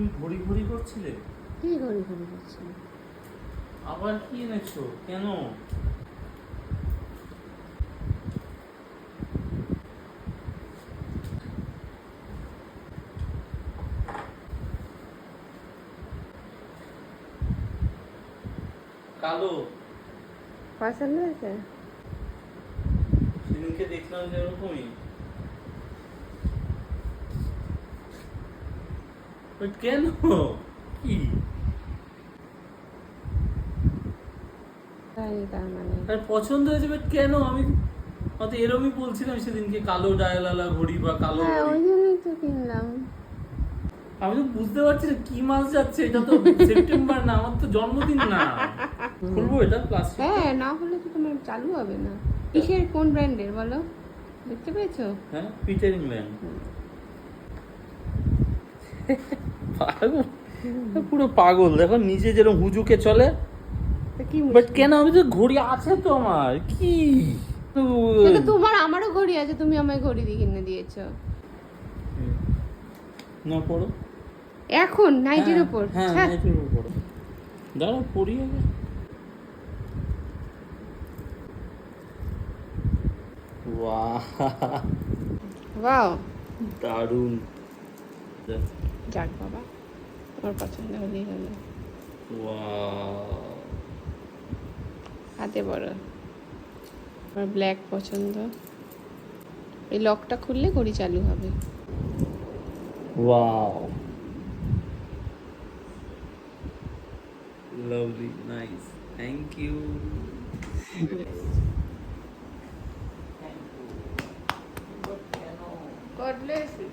তুমি ঘড়ি ঘড়ি করছিলে? কি ঘড়ি ঘড়ি করছিল? আবার কি এনেছো কেন? কালো পছন্দ হয়েছে? সেদিনকে দেখলাম যে এরকমই। কেন কি তাই তার মানে আর পছন্দ হয়েছে বাট কেন? আমি হয়তো এরমই বলছিলাম সেদিনকে কালো ডায়ালালা ঘড়ি বা কালো হ্যাঁ, ঘড়ি। ওই জন্যই তো কিনলাম। আমি তো বুঝতে পারছি না কি মাস যাচ্ছে, এটা তো সেপ্টেম্বর না, আমার তো জন্মদিন না। খুলবো এটা প্লাস্টিক? হ্যাঁ, না হলে তো তোমার চালু হবে না। কিসের, কোন ব্র্যান্ডের বলো? দেখতে পেয়েছো? হ্যাঁ, পিটার ইংল্যান্ড। পাগল, পুরো পাগল। দেখো নিজে যেরকম হুজুকে চলে, তো কি বাট কেন? আমি তো ঘড়ি আছে তো আমার, কি সেটা তোমার, আমারও ঘড়ি আছে, তুমি আমায় ঘড়ি দিয়ে কিনে দিয়েছো। না পড়ো এখন নাইটির উপর? হ্যাঁ ছ্যাঃ। নাইটির উপর পড়ো। দাঁড়াও পড়ি আগে। বাহ, ওয়াও, দারুণ। যাক বাবা, তোমার পছন্দ হলেই হলো। ওয়াও, হাতে বড়, আমার ব্ল্যাক পছন্দ। এই লকটা খুললে ঘড়ি চালু হবে। Wow, lovely, nice, thank you. God bless you.